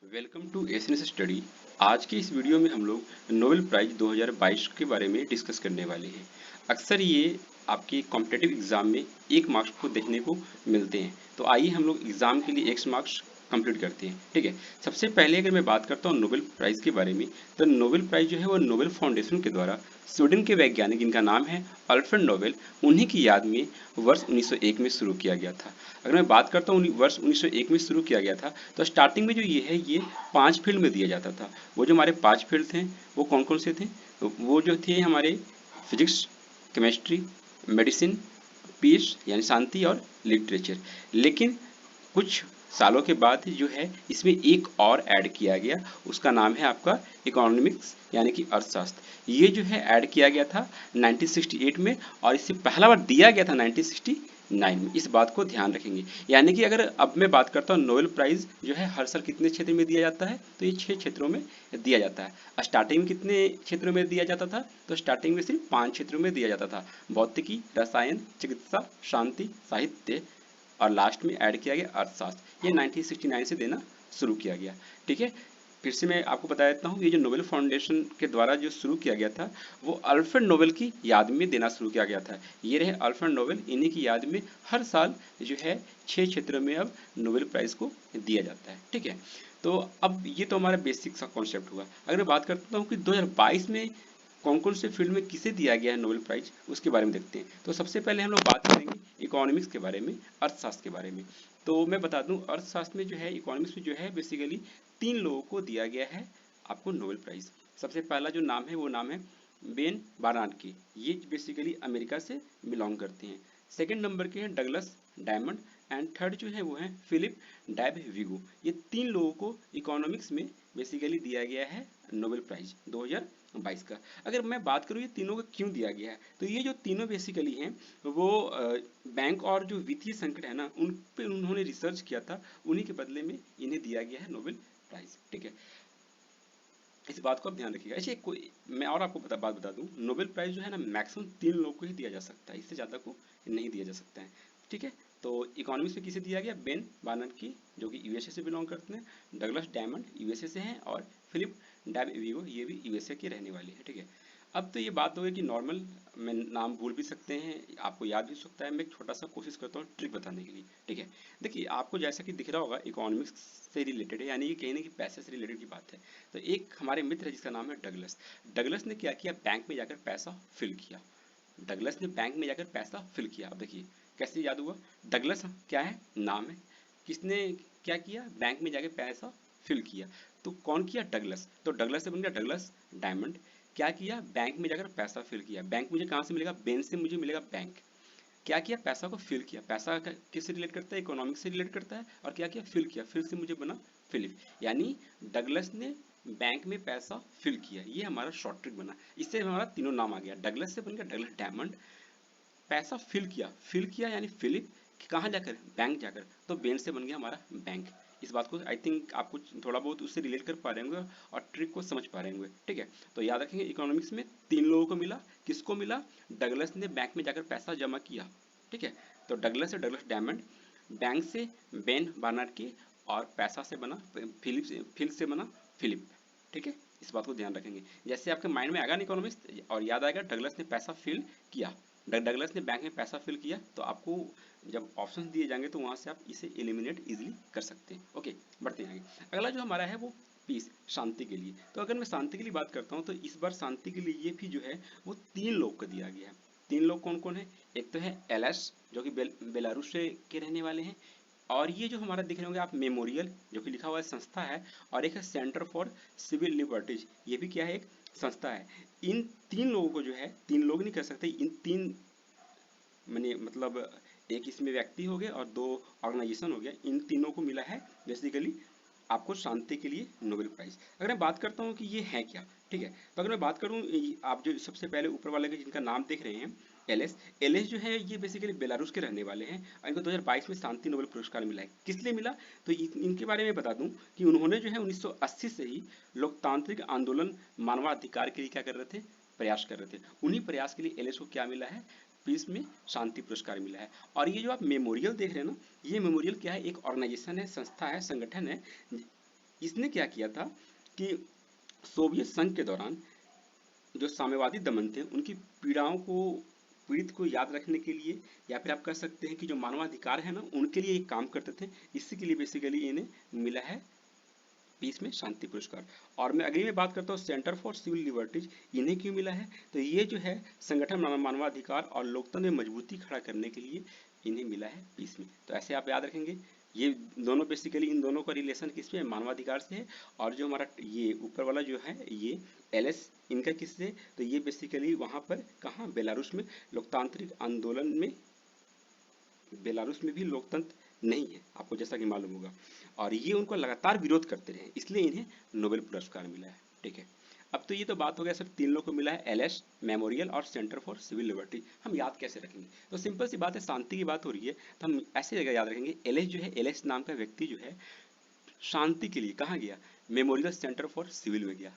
Welcome to SNS study. आज की इस वीडियो में हम लोग नोबेल प्राइज 2022 के बारे में डिस्कस करने वाले हैं। अक्सर ये आपके कॉम्पिटिटिव एग्जाम में एक मार्क्स को देखने को मिलते हैं, तो आइए हम लोग एग्जाम के लिए एक मार्क्स कंप्लीट करते हैं। ठीक है, सबसे पहले अगर मैं बात करता हूँ नोबेल प्राइज के बारे में, तो नोबेल प्राइज जो है वो नोबेल फाउंडेशन के द्वारा स्वीडन के वैज्ञानिक जिनका नाम है अल्फ्रेड नोबेल, उन्हीं की याद में वर्ष 1901 में शुरू किया गया था। अगर मैं बात करता हूँ वर्ष 1901 में शुरू किया गया था, तो स्टार्टिंग में जो ये है ये 5 फील्ड में दिया जाता था। वो जो हमारे 5 फील्ड थे वो कौन कौन से थे? वो जो थे हमारे फिजिक्स, केमिस्ट्री, मेडिसिन, पीस यानी शांति और लिटरेचर। लेकिन कुछ सालों के बाद जो है इसमें एक और ऐड किया गया, उसका नाम है आपका इकोनॉमिक्स यानी कि अर्थशास्त्र। ये जो है ऐड किया गया था 1968 में, और इससे पहला बार दिया गया था 1969 में। इस बात को ध्यान रखेंगे। यानी कि अगर अब मैं बात करता हूँ नोबेल प्राइज जो है हर साल कितने क्षेत्र में दिया जाता है, तो ये 6 क्षेत्रों में दिया जाता है। स्टार्टिंग में कितने क्षेत्रों में दिया जाता था? तो स्टार्टिंग में सिर्फ 5 क्षेत्रों में दिया जाता था: भौतिकी, रसायन, चिकित्सा, शांति, साहित्य, और लास्ट में ऐड किया गया अर्थशास्त्र। ये 1969 से देना शुरू किया गया। ठीक है, फिर से मैं आपको बता देता हूँ, ये जो नोबेल फाउंडेशन के द्वारा जो शुरू किया गया था वो अल्फ्रेड नोबेल की याद में देना शुरू किया गया था। ये रहे अल्फ्रेड नोबेल, इन्हीं की याद में हर साल जो है 6 क्षेत्रों में अब नोबेल प्राइज को दिया जाता है। ठीक है, तो अब ये तो हमारा बेसिक सा कॉन्सेप्ट हुआ। अगर मैं बात करता हूँ कि 2022 में कौन कौन से फील्ड में किसे दिया गया है नोबेल प्राइज, उसके बारे में देखते हैं। तो सबसे पहले हम लोग बात करेंगे इकोनॉमिक्स के बारे में, अर्थशास्त्र के बारे में। तो मैं बता दूं, अर्थशास्त्र में जो है, इकोनॉमिक्स में जो है बेसिकली 3 लोगों को दिया गया है आपको नोबेल प्राइज। सबसे पहला जो नाम है वो नाम है बेन बार्नार्ड। ये बेसिकली अमेरिका से बिलोंग करते हैं। सेकंड नंबर के हैं डगलस डायमंड, एंड थर्ड जो है वो है फिलिप डैब-विगो। ये 3 लोगों को इकोनॉमिक्स में बेसिकली दिया गया है नोबेल प्राइज 2022 का। अगर मैं बात करूँ ये तीनों को क्यों दिया गया है, तो ये जो तीनों बेसिकली हैं वो बैंक और जो वित्तीय संकट है ना, उन पे उन्होंने रिसर्च किया था, उन्हीं के बदले में इन्हें दिया गया है नोबेल प्राइज। ठीक है, इस बात को आप ध्यान रखिएगा। अच्छा, कोई मैं और आपको बात बता दूं, नोबेल प्राइज जो है ना मैक्सिमम 3 लोगों को ही दिया जा सकता है, इससे ज़्यादा को नहीं दिया जा सकता है। ठीक है, तो इकोनॉमिक्स में किसे दिया गया? बेन बार्नार्ड, जो कि यूएसए से बिलोंग करते हैं। डगलस डायमंड यूएसए से हैं, और फिलिप डैब-विगो ये भी यूएसए के रहने वाले हैं। ठीक है, अब तो ये बात हो गई कि नॉर्मल में नाम भूल भी सकते हैं, आपको याद भी हो सकता है। मैं एक छोटा सा कोशिश करता हूँ ट्रिक बताने के लिए। ठीक है, देखिए आपको जैसा कि दिख रहा होगा इकोनॉमिक्स से रिलेटेड है, यानी कि कहीं ना कि पैसे से रिलेटेड की बात है। तो एक हमारे मित्र है जिसका नाम है डगलस। डगलस ने क्या किया? बैंक में जाकर पैसा फिल किया। डगलस ने बैंक में जाकर पैसा फिल किया। अब देखिए कैसे याद हुआ? डगलस क्या है? नाम है। किसने क्या किया? बैंक में जाकर पैसा फिल किया। तो कौन किया? डगलस। तो डगलस से बन गया डगलस डायमंड। क्या किया? बैंक में जाकर पैसा फिल किया। बैंक मुझे कहाँ से मिलेगा? बेन से मुझे मिलेगा बैंक। क्या किया? पैसा को फिल किया। पैसा किससे रिलेट करता है? इकोनॉमिक्स से रिलेट करता है। और क्या किया? फिल किया। फिर से मुझे बना फिलिप। यानी डगलस ने बैंक में पैसा फिल किया। ये हमारा शॉर्ट ट्रिक बना। इससे हमारा तीनों नाम आ गया। डगलस से बन गया डगलस डायमंड, पैसा फिल किया। फिल किया यानी फिलिप, कहाँ जाकर? बैंक जाकर। तो बेन से बन गया हमारा बैंक। इस बात को आई थिंक आप कुछ थोड़ा बहुत उससे रिलेट कर पा रहे होंगे और ट्रिक को समझ पा रहे होंगे। ठीक है, तो याद रखेंगे इकोनॉमिक्स में 3 लोगों को मिला। किसको मिला? डगलस ने बैंक में जाकर पैसा जमा किया। ठीक है, तो डगलस से डगलस डायमंड, बैंक से बेन बार्नार्ड, और पैसा से बना फिल से बना फिलिप। ठीक है, इस बात को ध्यान रखेंगे। जैसे आपके माइंड में आएगा ना इकोनॉमिक्स, और याद आएगा डगलस ने पैसा फिल किया, डगलस ने बैंक में पैसा फिल किया, तो आपको जब ऑप्शंस दिए जाएंगे तो वहां से आप इसे एलिमिनेट इजीली कर सकते हैं। ओके, बढ़ते हैं आगे। अगला जो हमारा है वो पीस, शांति के लिए। तो अगर मैं शांति के लिए बात करता हूँ, तो इस बार शांति के लिए ये भी जो है वो 3 लोग को दिया गया है। 3 लोग कौन कौन है? एक तो है एलएस, जो कि बेलारूस के रहने वाले हैं। और ये जो हमारा दिख रहे होंगे आप मेमोरियल, जो कि लिखा हुआ है संस्था है। और एक है सेंटर फॉर सिविल लिबर्टीज, ये भी क्या है? एक संस्था है। इन 3 लोगों को जो है, 3 लोग नहीं कर सकते, इन 3 मैंने मतलब एक इसमें व्यक्ति हो गए और 2 ऑर्गेनाइजेशन हो गया, इन तीनों को मिला है बेसिकली आपको शांति के लिए नोबेल प्राइज। अगर मैं बात करता हूँ कि ये है क्या, ठीक है, तो अगर मैं बात करूँ, आप जो सबसे पहले ऊपर वाले के जिनका नाम देख रहे हैं, एलएस, एलएस जो है ये बेसिकली बेलारूस के रहने वाले हैं, और इनको 2022 में शांति नोबेल पुरस्कार मिला है। किस लिए मिला? तो इनके बारे में बता दूं कि उन्होंने जो है 1980 से ही लोकतांत्रिक आंदोलन, मानवाधिकार के लिए क्या कर रहे थे? प्रयास कर रहे थे। उन्हीं प्रयास के लिए एलएस को क्या मिला है? पीस में शांति पुरस्कार मिला है। और ये जो आप मेमोरियल देख रहे हैं ना, ये मेमोरियल क्या है? एक ऑर्गेनाइजेशन है, संस्था है, संगठन है, इसने क्या किया था कि सोवियत संघ के दौरान जो साम्यवादी दमन थे उनकी पीड़ाओं को पीड़ित को याद रखने के लिए, या फिर आप कह सकते हैं कि जो मानवाधिकार है ना उनके लिए ये काम करते थे, इसी के लिए बेसिकली इन्हें मिला है पीस में शांति पुरस्कार। और मैं अगली में बात करता हूँ सेंटर फॉर सिविल लिबर्टीज, इन्हें क्यों मिला है, तो ये जो है संगठन मानवाधिकार और लोकतंत्र में मजबूती खड़ा करने के लिए इन्हें मिला है पीस में। तो ऐसे आप याद रखेंगे, ये दोनों बेसिकली इन दोनों का रिलेशन किस में, मानवाधिकार से है। और जो हमारा ये ऊपर वाला जो है ये एलएस, इनका किससे, तो ये बेसिकली वहां पर कहाँ, बेलारूस में लोकतांत्रिक आंदोलन में, बेलारूस में भी लोकतंत्र नहीं है आपको जैसा कि मालूम होगा, और ये उनको लगातार विरोध करते रहे, इसलिए इन्हें नोबेल पुरस्कार मिला है। ठीक है, अब तो ये तो बात हो गया सर, तीन लोग को मिला है, एलएस, मेमोरियल और सेंटर फॉर सिविल लिबर्टी। हम याद कैसे रखेंगे, तो सिंपल सी बात है, शांति की बात हो रही है तो हम ऐसे जगह याद रखेंगे, एलएस जो है, एलएस नाम का व्यक्ति जो है शांति के लिए कहाँ गया, मेमोरियल सेंटर फॉर सिविल में गया।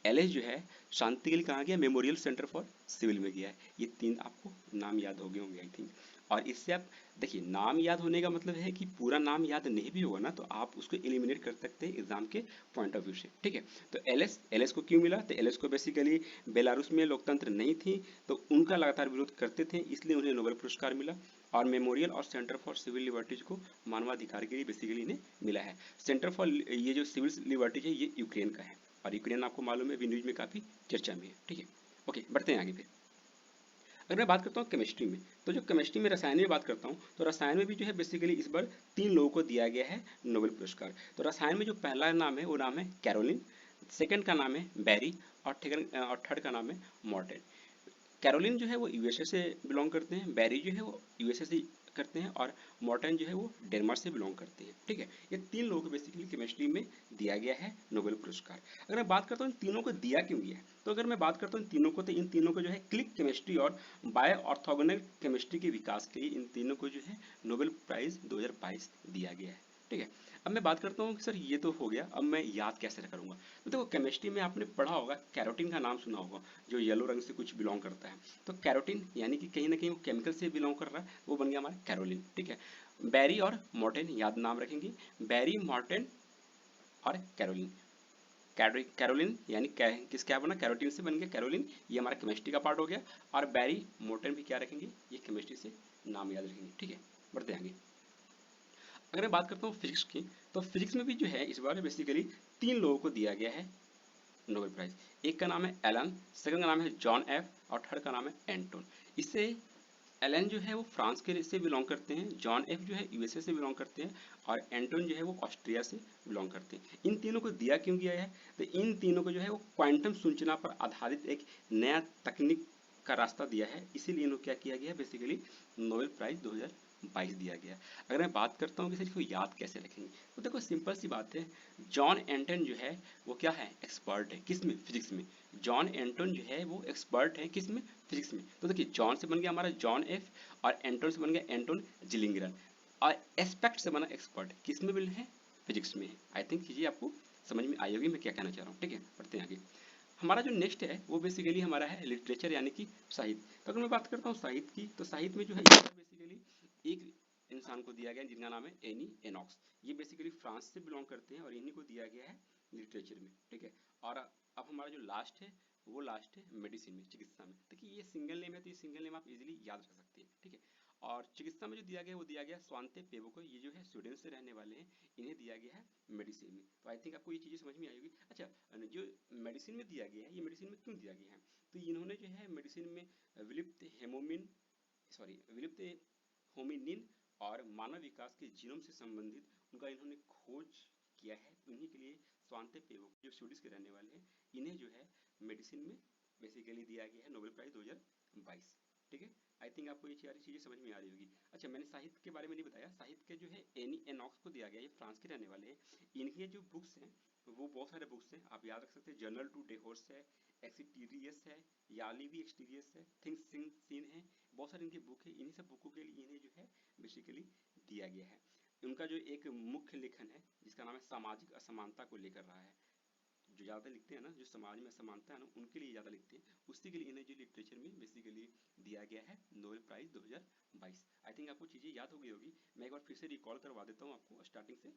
एलएस जो है शांति के लिए कहाँ गया, मेमोरियल सेंटर फॉर सिविल में गया है। ये तीन आपको नाम याद हो गए होंगे आई थिंक। और इससे आप देखिए, नाम याद होने का मतलब है कि पूरा नाम याद नहीं भी होगा ना तो आप उसको एलिमिनेट कर सकते हैं एग्जाम के पॉइंट ऑफ व्यू से। ठीक है, तो एलएस, एलएस को क्यों मिला, तो एलएस को बेसिकली बेलारूस में लोकतंत्र नहीं थी तो उनका लगातार विरोध करते थे, इसलिए उन्हें नोबेल पुरस्कार मिला। और मेमोरियल और सेंटर फॉर सिविल लिबर्टीज को मानवाधिकार के लिए बेसिकली इन्हें मिला है। सेंटर फॉर ये जो सिविल लिबर्टीज है ये यूक्रेन का है, और यूक्रेन आपको मालूम है अभी न्यूज में काफी चर्चा में है। ठीक है, ओके बढ़ते हैं आगे फिर। अगर मैं बात करता हूँ केमिस्ट्री में, तो जो केमिस्ट्री में रसायन में बात करता हूँ तो रसायन में भी जो है बेसिकली इस बार तीन लोगों को दिया गया है नोबेल पुरस्कार। तो रसायन में जो पहला नाम है वो नाम है कैरोलिन, सेकंड का नाम है बैरी, और थर्ड का नाम है मॉर्टेन। कैरोलिन जो है वो यूएसए से बिलोंग करते हैं, बैरी जो है वो यूएसए से करते हैं, और मॉर्टन जो है वो डेनमार्क से बिलोंग करते हैं। ठीक है, ये तीन लोगों को बेसिकली केमिस्ट्री में दिया गया है नोबेल पुरस्कार। अगर मैं बात करता हूँ इन तीनों को दिया क्यों गया है, तो अगर मैं बात करता हूँ इन तीनों को, तो इन तीनों को जो है क्लिक केमिस्ट्री और बायो ऑर्थोगोनल केमिस्ट्री के विकास के लिए इन तीनों को जो है नोबेल प्राइज 2022 दिया गया है। ठीक है, अब मैं बात करता हूँ कि सर ये तो हो गया, अब मैं याद कैसे करूंगा, तो देखो केमिस्ट्री में आपने पढ़ा होगा, कैरोटीन का नाम सुना होगा, जो येलो रंग से कुछ बिलोंग करता है। तो कैरोटीन यानी कि कहीं ना कहीं वो केमिकल से बिलोंग कर रहा है, वो बन गया हमारा कैरोलिन। ठीक है, बैरी और मॉर्टेन याद नाम रखेंगे, बैरी, मॉर्टेन और कैरोलिन। कैरोलिन यानी किस क्या बना, कैरोटीन से बन गया कैरोलिन, ये हमारा केमिस्ट्री का पार्ट हो गया। और बैरी, मॉर्टेन भी क्या रखेंगे, ये केमिस्ट्री से नाम याद रखेंगे। ठीक है, बढ़ते आगे। अगर मैं बात करता हूँ फिजिक्स की, तो फिजिक्स में भी जो है इस बार बेसिकली तीन लोगों को दिया गया है नोबेल प्राइज। एक का नाम है एलन, सेकंड का नाम है जॉन एफ, और थर्ड का नाम है एंटोन। इससे एलन जो है वो फ्रांस के से बिलोंग करते हैं, जॉन एफ जो है यूएसए से बिलोंग करते हैं, और एंटोन जो है वो ऑस्ट्रिया से बिलोंग करते हैं। इन तीनों को दिया क्यों गया है, तो इन तीनों को जो है वो क्वांटम सूचना पर आधारित एक नया तकनीक का रास्ता दिया है, इसीलिए इन्हों क्या किया गया है, बेसिकली नोबेल प्राइज 2022 दिया गया। अगर मैं बात करता हूँ कि सर इसको याद कैसे रखेंगे, तो देखो सिंपल सी बात है, जॉन एंटन जो है वो क्या है, एक्सपर्ट है किस में, फिजिक्स में। जॉन एंटन जो है वो एक्सपर्ट है किस में, फिजिक्स में। तो देखिए जॉन से बन गया हमारा जॉन एफ, और एंटोन से बन गया एंटोन जिलिंगरन, और एस्पेक्ट से बना एक्सपर्ट किस में बिल है, फिजिक्स में है। आई थिंक चीजें आपको समझ में आई होगी मैं क्या कहना चाह रहा हूँ। ठीक है, पढ़ते हैं आगे। हमारा जो नेक्स्ट है वो बेसिकली हमारा है लिटरेचर यानी कि साहित्य। तो अगर मैं बात करता हूँ साहित्य की, तो साहित्य में जो है बेसिकली एक इंसान को दिया गया जिनका नाम है एनी एनॉक्स। ये बेसिकली फ्रांस से बिलोंग करते हैं और इन्हीं को दिया गया है लिटरेचर में। ठीक है, और अब हमारा जो लास्ट है वो लास्ट है मेडिसिन में, चिकित्सा में। देखिए ये सिंगल नेम है तो ये सिंगल नेम आप इजीली याद रख सकते हैं। ठीक है, और चिकित्सा में जो दिया गया वो दिया गया स्वांते पेवो, ये जो है स्वीडन से रहने वाले हैं, इन्हें दिया गया है मेडिसिन में। तो आई थिंक आपको ये चीजें समझ में आएगी। अच्छा, जो मेडिसिन में दिया गया है, ये मेडिसिन में क्यों दिया गया है, तो इन्होंने जो है मेडिसिन में विलुप्त हेमोमिन, सॉरी विलुप्त होमिनिन और मानव विकास के जीनोम से संबंधित उनका इन्होंने खोज किया है, उन्हीं के लिए स्वांते पेवो जो स्वीडिश के रहने वाले हैं, इन्हें जो है मेडिसिन में बेसिकली दिया गया है नोबेल प्राइज 2022। ठीक है, आई थिंक आपको ये सारी चीजें समझ में आ रही होगी। अच्छा, मैंने साहित्य के बारे में नहीं बताया, साहित्य के जो है एनी एनॉक्स को दिया गया, ये फ्रांस के रहने वाले हैं। इनके जो बुक्स हैं वो बहुत सारे बुक्स हैं, आप याद रख सकते हैं, जर्नल टू डेहोर्स है, एक्सिटीरियस है, यालीवी एक्सटीरियस है, थिंग्स सीन है, बहुत सारी इनकी बुक है। इन्हीं सब बुकों के लिए इन्हें जो है बेसिकली दिया गया है। उनका जो एक मुख्य लेखन है जिसका नाम है सामाजिक असमानता को लेकर रहा है, जो ज़्यादा लिखते हैं ना, जो समाज में असमानता है ना उनके लिए ज़्यादा लिखते हैं, उसी के लिए इन्हें जो लिटरेचर में बेसिकली दिया गया है नोबेल प्राइज 2022। आई थिंक आपको चीज़ें याद हो गई होगी, मैं एक बार फिर से रिकॉल करवा देता हूँ आपको स्टार्टिंग से।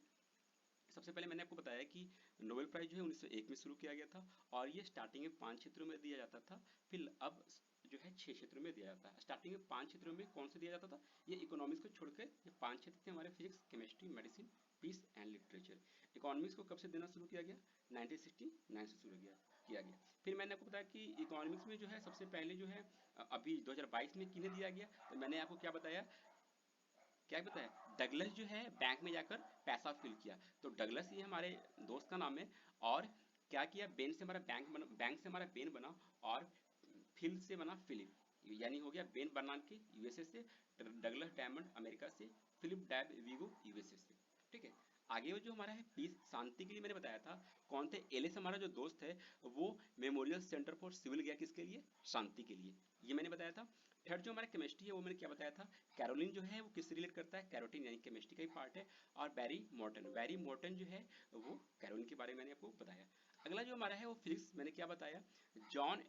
सबसे पहले मैंने आपको बताया कि नोबेल प्राइज जो है 1901 में शुरू किया गया था और ये स्टार्टिंग में 5 क्षेत्रों में दिया जाता था, फिर अब जो है 6 क्षेत्रों में दिया जाता है। स्टार्टिंग में 5 क्षेत्रों में कौन से दिया जाता था, ये इकोनॉमिक्स को छोड़कर ये 5 क्षेत्र थे हमारे, physics, chemistry, medicine, peace and literature. Economics को कब से देना शुरू किया गया, 1969 से शुरू किया गया। फिर मैंने आपको बताया कि इकोनॉमिक्स में जो है सबसे पहले जो है अभी 2022 में किन्हें दिया गया, तो मैंने आपको क्या बताया, क्या बताया, डगलस जो है बैंक में जाकर पैसा फिल किया। तो डगलस ये हमारे दोस्त का नाम है, और क्या किया, बेन से हमारा बैंक बना, बैंक से हमारा बेन बना, और फिल से बना फिलिप, यानी हो गया बेन बर्नार्ड यूएसए से, डगलस डायमंड अमेरिका से, फिलिप डैब वीगो यूएसए से। ठीक है, आगे वो जो हमारा है पीस शांति के लिए मैंने बताया था, कौन थे, एलिस हमारा जो दोस्त है वो मेमोरियल सेंटर फॉर सिविल गया, किसके लिए, शांति के लिए, ये मैंने बताया था। थर्ड जो हमारा केमिस्ट्री है वो मैंने क्या बताया था, कैरोलिन जो है वो किससे रिलेट करता है, कैरोटीन यानी केमिस्ट्री का ही पार्ट है। और बैरी मॉर्टन जो है वो कैरोलिन के बारे में मैंने आपको बताया। अगला जो हमारा है वो फिजिक्स, मैंने क्या बताया, जॉन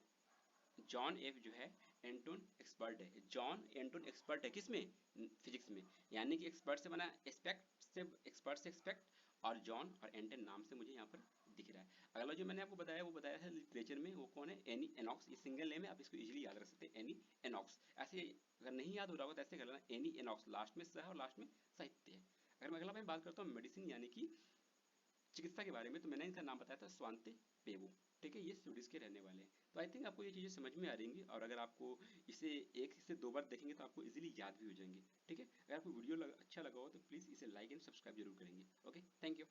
जॉन एफ जो है एंटोन एक्सपर्ट है, जॉन एंटोन एक्सपर्ट है किसमें, फिजिक्स में, यानी कि एक्सपर्ट से बना एक्सपर्ट से एक्सपेक्ट, और जॉन और एंटन नाम से मुझे यहाँ पर दिख रहा है। अगला जो मैंने आपको बताया वो बताया है लिटरेचर में, वो कौन है, एनी एनॉक्स, ये सिंगल नेम है, आप इसको इजीली याद रख सकते हैं, एनी एनॉक्स। ऐसे अगर नहीं याद हो रहा होगा तो ऐसे कर लेना, एनी एनॉक्स, लास्ट में सह और लास्ट में साहित्य है। अगर मैं अगला मैं बात करता हूँ मेडिसिन यानी कि चिकित्सा के बारे में, तो मैंने इनका नाम बताया था स्वांते पेगो। ठीक है, ये स्वीडिश के रहने वाले हैं। तो आई थिंक आपको ये चीज़ें समझ में आ रही होंगी, और अगर आपको इसे एक से दो बार देखेंगे तो आपको इजीली याद भी हो जाएंगे। ठीक है, अगर आपको वीडियो अच्छा लगा हो तो प्लीज़ इसे लाइक एंड सब्सक्राइब जरूर करेंगे। Okay, thank you.